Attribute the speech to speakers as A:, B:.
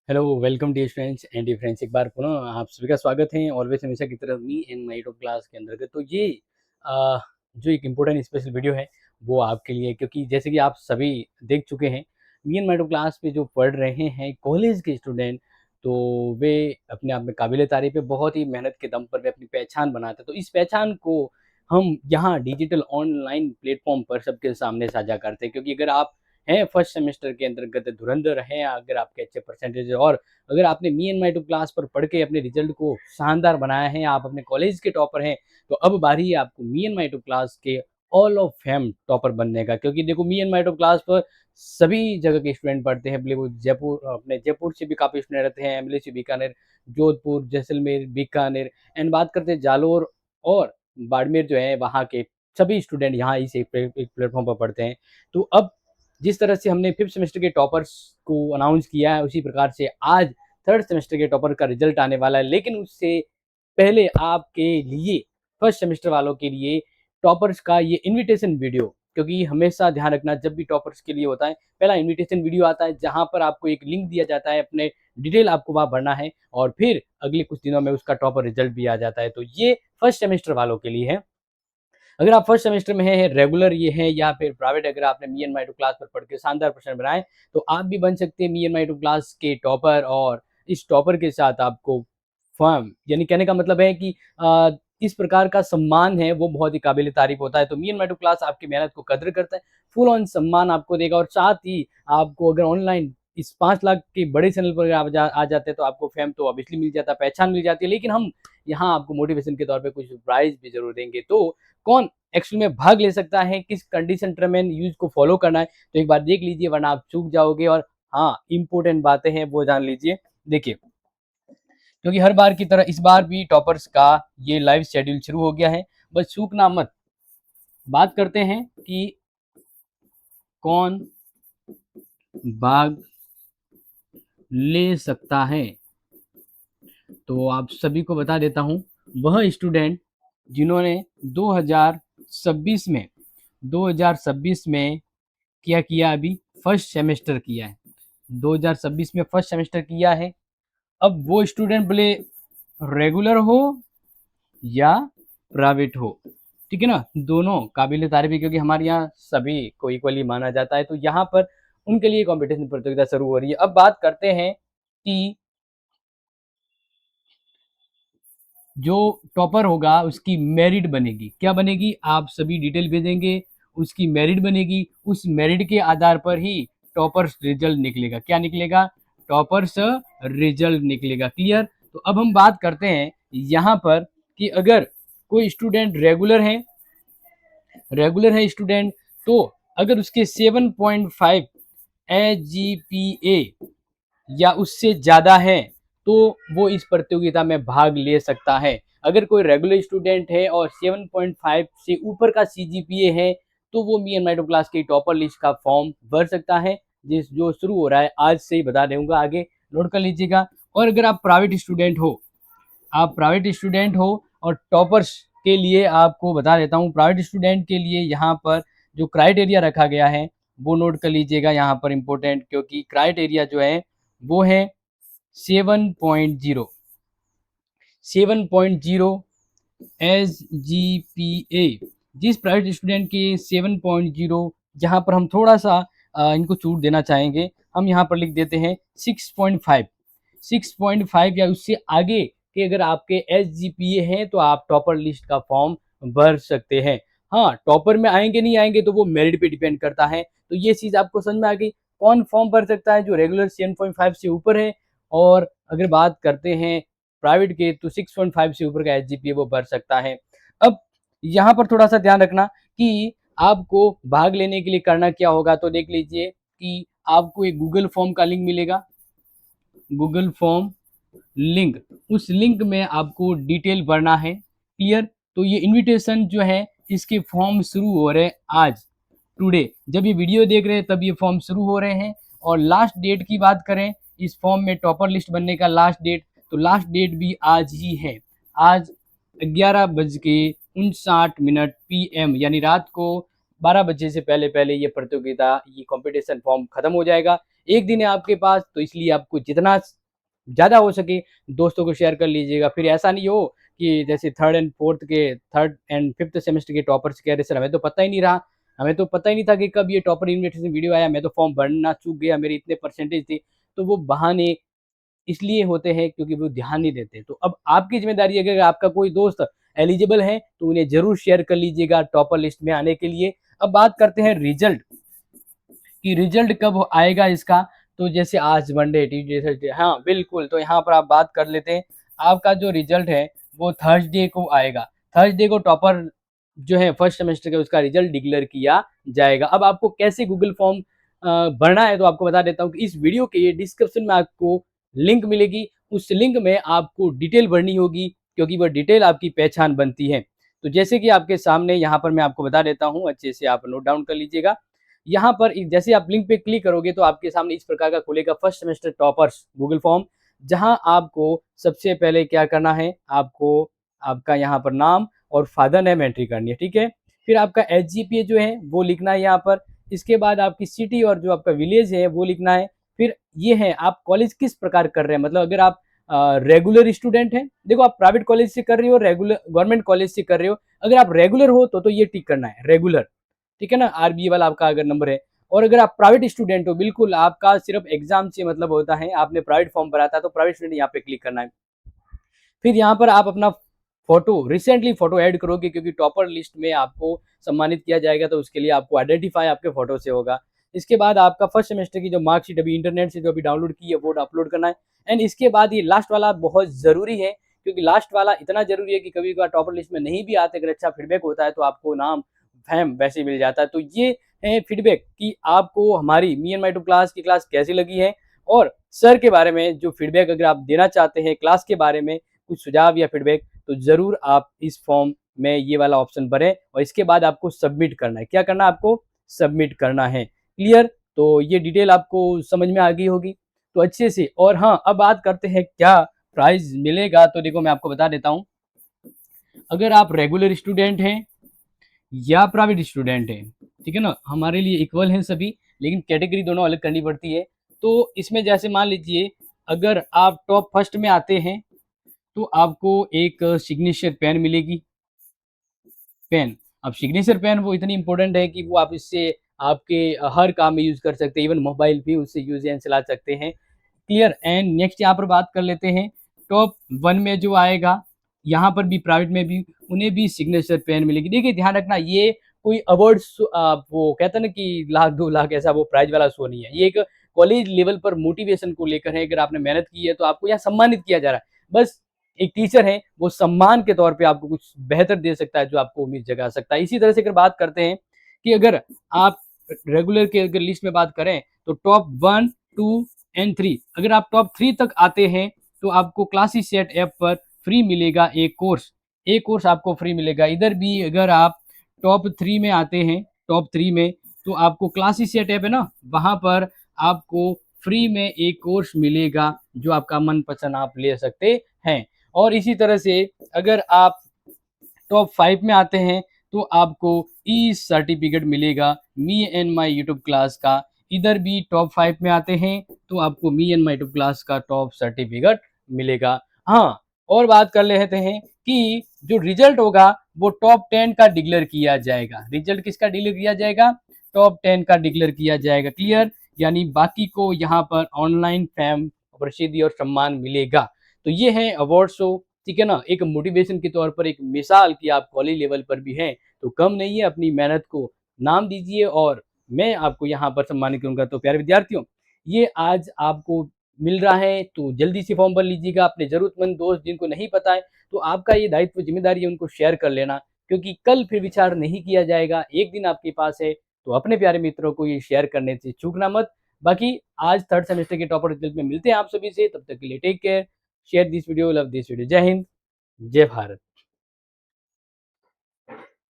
A: Hello, welcome dear friends and dear friends. एक बार पुनः आप सभी का स्वागत है ऑलवेज हमेशा की तरह मी एंड माय यूट्यूब क्लास के अंतर्गत। तो ये जो एक इम्पोर्टेंट स्पेशल वीडियो है वो आपके लिए, क्योंकि जैसे कि आप सभी देख चुके हैं, me and my YouTube class पे जो पढ़ रहे हैं कॉलेज के स्टूडेंट, तो वे अपने आप में काबिल तारीफ़ है। बहुत ही मेहनत के दम पर वे अपनी पहचान बनाते हैं। तो इस पहचान को हम यहाँ डिजिटल ऑनलाइन प्लेटफॉर्म पर सबके सामने साझा करते हैं, क्योंकि अगर आप हैं फर्स्ट सेमेस्टर के अंतर्गत धुरंधर हैं, अगर आपके अच्छे परसेंटेज है और अगर आपने me and my two class पर पढ़ के अपने रिजल्ट को शानदार बनाया है, आप अपने कॉलेज के टॉपर हैं, तो अब बारी है आपको me and my two class के ऑल ऑफ फेम टॉपर बनने का। क्योंकि देखो, me and my two class पर सभी जगह के स्टूडेंट पढ़ते हैं, भले वो जयपुर, अपने जयपुर से भी काफ़ी स्टूडेंट रहते हैं, एमएलए से बीकानेर, जोधपुर, जैसलमेर, बीकानेर एंड बात करते हैं जालोर और बाड़मेर जो है, वहाँ के सभी स्टूडेंट यहाँ इस एक प्लेटफॉर्म पर पढ़ते हैं। तो अब जिस तरह से हमने 5th सेमेस्टर के टॉपर्स को अनाउंस किया है, उसी प्रकार से आज 3rd सेमेस्टर के टॉपर का रिजल्ट आने वाला है। लेकिन उससे पहले आपके लिए, फर्स्ट सेमेस्टर वालों के लिए टॉपर्स का ये इन्विटेशन वीडियो, क्योंकि हमेशा ध्यान रखना, जब भी टॉपर्स के लिए होता है, पहला इन्विटेशन वीडियो आता है जहाँ पर आपको एक लिंक दिया जाता है, अपने डिटेल आपको वहाँ भरना है और फिर अगले कुछ दिनों में उसका टॉपर रिजल्ट भी आ जाता है। तो ये फर्स्ट सेमेस्टर वालों के लिए है। अगर आप फर्स्ट सेमेस्टर में हैं, रेगुलर ये है या फिर प्राइवेट, अगर आपने me and my two class पर पढ़ के शानदार प्रश्न बनाए, तो आप भी बन सकते हैं me and my two class के टॉपर। और इस टॉपर के साथ आपको फर्म, यानी कहने का मतलब है कि इस प्रकार का सम्मान है वो बहुत ही काबिल तारीफ होता है। तो me and my two class आपकी मेहनत को कदर करता है, फुल ऑन सम्मान आपको देगा। और साथ ही आपको अगर ऑनलाइन इस 5 लाख के बड़े चैनल पर आप आ जाते हैं, तो आपको फेम तो ऑब्वियसली मिल जाता है, पहचान मिल जाती है। लेकिन हम यहाँ आपको मोटिवेशन के तौर पे कुछ प्राइज़ भी ज़रूर देंगे। तो कौन एक्चुअली में भाग ले सकता है, किस कंडीशन टर्म एंड यूज़ को फॉलो करना है, तो एक बार देख लीजिए, वरना आप चूक जाओगे। और हाँ, इम्पोर्टेंट बातें हैं वो जान लीजिए। देखिए, क्योंकि हर बार की तरह इस बार भी टॉपर्स का ये लाइव शेड्यूल शुरू हो गया है, बस चूकना मत। बात करते हैं कि कौन भाग ले सकता है। तो आप सभी को बता देता हूँ, वह स्टूडेंट जिन्होंने 2026 में 2026 में क्या किया, अभी फर्स्ट सेमेस्टर किया है, 2026 में फर्स्ट सेमेस्टर किया है। अब वो स्टूडेंट भले रेगुलर हो या प्राइवेट हो, ठीक है ना, दोनों काबिल तारीफ है, क्योंकि हमारे यहाँ सभी को इक्वली माना जाता है। तो यहाँ पर उनके लिए कंपटीशन प्रतियोगिता शुरू हो रही है। अब बात करते हैं कि जो टॉपर होगा उसकी मेरिट बनेगी। क्या बनेगी? आप सभी डिटेल भेजेंगे, उसकी मेरिट बनेगी। उस मेरिट के आधार पर ही टॉपर्स रिजल्ट निकलेगा। क्या निकलेगा? टॉपर्स रिजल्ट निकलेगा। क्लियर? तो अब हम बात करते हैं यहाँ पर कि अगर कोई स्टूडेंट रेगुलर है स्टूडेंट, तो अगर उसके 7.5 एजीपीए या उससे ज़्यादा है, तो वो इस प्रतियोगिता में भाग ले सकता है। अगर कोई रेगुलर स्टूडेंट है और 7.5 से ऊपर का सीजीपीए है, तो वो me and my two class की टॉपर लिस्ट का फॉर्म भर सकता है, जिस जो शुरू हो रहा है आज से ही, बता दूंगा, आगे नोट कर लीजिएगा। और अगर आप प्राइवेट स्टूडेंट हो और टॉपर्स के लिए आपको बता देता हूँ, प्राइवेट स्टूडेंट के लिए यहाँ पर जो क्राइटेरिया रखा गया है वो नोट कर लीजिएगा यहाँ पर इम्पोर्टेंट, क्योंकि क्राइटेरिया जो है वो है 7.0 एस जी पी ए। जिस प्राइवेट स्टूडेंट के 7.0, जहाँ पर हम थोड़ा सा इनको छूट देना चाहेंगे, हम यहाँ पर लिख देते हैं 6.5 या उससे आगे के अगर आपके एस जी पी ए हैं, तो आप टॉपर लिस्ट का फॉर्म भर सकते हैं। हाँ, टॉपर में आएंगे नहीं आएंगे तो वो मेरिट पे डिपेंड करता है। तो ये चीज़ आपको समझ में आ गई। कौन फॉर्म भर सकता है? जो रेगुलर 7.5 से ऊपर है। और अगर बात करते हैं प्राइवेट के, तो 6.5 से ऊपर का एसजीपीए वो भर सकता है। अब यहाँ पर थोड़ा सा ध्यान रखना कि आपको भाग लेने के लिए करना क्या होगा। तो देख लीजिए कि आपको एक गूगल फॉर्म का लिंक मिलेगा, गूगल फॉर्म लिंक, उस लिंक में आपको डिटेल भरना है। क्लियर? तो ये इनविटेशन जो है, इसके फॉर्म शुरू हो रहे हैं आज, टुडे। जब ये वीडियो देख रहे हैं तब ये फॉर्म शुरू हो रहे हैं। और लास्ट डेट की बात करें, इस फॉर्म में टॉपर लिस्ट बनने का लास्ट डेट, तो लास्ट डेट भी आज ही है। आज 11:59 PM, यानी रात को 12 बजे से पहले पहले ये प्रतियोगिता, ये कंपटीशन फॉर्म खत्म हो जाएगा। एक दिन है आपके पास, तो इसलिए आपको जितना ज़्यादा हो सके दोस्तों को शेयर कर लीजिएगा। फिर ऐसा नहीं हो कि जैसे 3rd एंड 5th सेमेस्टर के टॉपर्स कह रहे सर हमें तो पता ही नहीं रहा, हमें तो पता ही नहीं था कि कब ये टॉपर इन्विटेशन वीडियो आया, मैं तो फॉर्म भरना चूक गया, मेरे इतने परसेंटेज थे। तो वो बहाने इसलिए होते हैं क्योंकि वो ध्यान नहीं देते। तो अब आपकी ज़िम्मेदारी है कि अगर आपका कोई दोस्त एलिजिबल है तो उन्हें ज़रूर शेयर कर लीजिएगा टॉपर लिस्ट में आने के लिए। अब बात करते हैं रिजल्ट कि रिजल्ट कब आएगा इसका। तो जैसे आज मंडे, ट्यूसडे, थर्सडे, हाँ बिल्कुल, तो यहाँ पर आप बात कर लेते हैं। आपका जो रिजल्ट है वो थर्सडे को आएगा। थर्सडे को टॉपर जो है फर्स्ट सेमेस्टर का उसका रिजल्ट डिक्लेयर किया जाएगा। अब आपको कैसे गूगल फॉर्म भरना है तो आपको बता देता हूँ कि इस वीडियो के डिस्क्रिप्शन में आपको लिंक मिलेगी। उस लिंक में आपको डिटेल भरनी होगी क्योंकि वह डिटेल आपकी पहचान बनती है। तो जैसे कि आपके सामने यहाँ पर मैं आपको बता देता हूँ, अच्छे से आप नोट डाउन कर लीजिएगा। यहाँ पर जैसे आप लिंक पे क्लिक करोगे तो आपके सामने इस प्रकार का खुलेगा first semester toppers Google form, जहां आपको सबसे पहले क्या करना है, आपको आपका यहाँ पर नाम और फादर नेम एंट्री करनी है, ठीक है। फिर आपका एसजीपीए जो है वो लिखना है यहाँ पर। इसके बाद आपकी सिटी और जो आपका विलेज है वो लिखना है। फिर ये है आप कॉलेज किस प्रकार कर रहे हैं, मतलब अगर आप रेगुलर स्टूडेंट हैं, देखो आप प्राइवेट कॉलेज से कर रहे हो, रेगुलर गवर्नमेंट कॉलेज से कर रहे हो, अगर आप रेगुलर हो तो ये टिक करना है रेगुलर, ठीक है ना, आरबीए वाला आपका अगर नंबर है। और अगर आप प्राइवेट स्टूडेंट हो, बिल्कुल आपका सिर्फ एग्जाम से मतलब होता है, आपने प्राइवेट फॉर्म भरा था तो प्राइवेट स्टूडेंट यहाँ पे क्लिक करना है। फिर यहाँ पर आप अपना फोटो, रिसेंटली फोटो ऐड करोगे क्योंकि टॉपर लिस्ट में आपको सम्मानित किया जाएगा, तो उसके लिए आपको आइडेंटिफाई आपके फोटो से होगा। इसके बाद आपका फर्स्ट सेमेस्टर की जो मार्कशीट अभी इंटरनेट से जो अभी डाउनलोड की है वो अपलोड करना है। एंड इसके बाद ये लास्ट वाला बहुत ज़रूरी है, क्योंकि लास्ट वाला इतना ज़रूरी है कि कभी कभार टॉपर लिस्ट में नहीं भी आते, अगर अच्छा फीडबैक होता है तो आपको नाम फैम वैसे मिल जाता है। तो ये है फीडबैक कि आपको हमारी me and my two class की क्लास कैसी लगी है, और सर के बारे में जो फीडबैक अगर आप देना चाहते हैं क्लास के बारे में कुछ सुझाव या फीडबैक, तो ज़रूर आप इस फॉर्म में ये वाला ऑप्शन भरें और इसके बाद आपको सबमिट करना है। क्या करना है आपको? सबमिट करना है। क्लियर? तो ये डिटेल आपको समझ में आ गई होगी तो अच्छे से। और हाँ, अब बात करते हैं क्या प्राइस मिलेगा। तो देखो मैं आपको बता देता हूँ, अगर आप रेगुलर स्टूडेंट हैं या प्राइवेट स्टूडेंट हैं, ठीक है ना, हमारे लिए इक्वल हैं सभी, लेकिन कैटेगरी दोनों अलग करनी पड़ती है। तो इसमें जैसे मान लीजिए अगर आप टॉप फर्स्ट में आते हैं तो आपको एक सिग्नेचर पेन मिलेगी। पेन, अब सिग्नेचर पेन वो इतनी इंपॉर्टेंट है कि वो आप इससे आपके हर काम में यूज़ कर सकते हैं, इवन मोबाइल भी उससे यूज़ एंड चला सकते हैं। क्लियर? एंड नेक्स्ट यहाँ पर बात कर लेते हैं टॉप 1 में जो आएगा, यहाँ पर भी प्राइवेट में भी उन्हें भी सिग्नेचर पेन मिलेगी। देखिए ध्यान रखना, ये कोई अवार्ड्स वो कहते हैं ना कि लाख 2 लाख ऐसा वो प्राइज़ वाला शो नहीं है। ये एक कॉलेज लेवल पर मोटिवेशन को लेकर है, अगर आपने मेहनत की है तो आपको यहाँ सम्मानित किया जा रहा है। बस एक टीचर है वो सम्मान के तौर पे आपको कुछ बेहतर दे सकता है जो आपको उम्मीद जगा सकता है। इसी तरह से अगर बात करते हैं कि अगर आप रेगुलर के अगर लिस्ट में बात करें तो टॉप 1, 2 एंड 3, अगर आप टॉप 3 तक आते हैं तो आपको क्लासेस सेट ऐप पर फ्री मिलेगा एक कोर्स आपको फ्री मिलेगा। इधर भी अगर आप टॉप 3 में आते हैं, टॉप 3 में, तो आपको क्लासेस सेट ऐप है ना, वहाँ पर आपको फ्री में एक कोर्स मिलेगा जो आपका मनपसंद आप ले सकते हैं। और इसी तरह से अगर आप टॉप 5 में आते हैं तो आपको ई सर्टिफिकेट मिलेगा मी एंड माई यूट्यूब क्लास का। इधर भी टॉप 5 में आते हैं तो आपको me and my YouTube class का टॉप सर्टिफिकेट मिलेगा। हाँ, और बात कर लेते हैं कि जो रिजल्ट होगा वो टॉप 10 का डिक्लेयर किया जाएगा। रिजल्ट किसका डिक्लेयर किया जाएगा? टॉप 10 का डिक्लेयर किया जाएगा। क्लियर? यानी बाकी को यहाँ पर ऑनलाइन फैम प्रसिद्धि और सम्मान मिलेगा। तो ये है अवार्ड शो, ठीक है ना, एक मोटिवेशन के तौर पर एक मिसाल कि आप कॉलेज लेवल पर भी हैं तो कम नहीं है, अपनी मेहनत को नाम दीजिए और मैं आपको यहाँ पर सम्मानित करूंगा। तो प्यारे विद्यार्थियों, ये आज आपको मिल रहा है तो जल्दी से फॉर्म भर लीजिएगा। अपने जरूरतमंद दोस्त जिनको नहीं पता है तो आपका ये दायित्व जिम्मेदारी है उनको शेयर कर लेना, क्योंकि कल फिर विचार नहीं किया जाएगा। एक दिन आपके पास है तो अपने प्यारे मित्रों को ये शेयर करने से चूकना मत। बाकी आज 3rd सेमेस्टर के टॉपर रिजल्ट में मिलते हैं आप सभी से, तब तक के लिए take care, share this video, love this video. जय हिंद, जय भारत।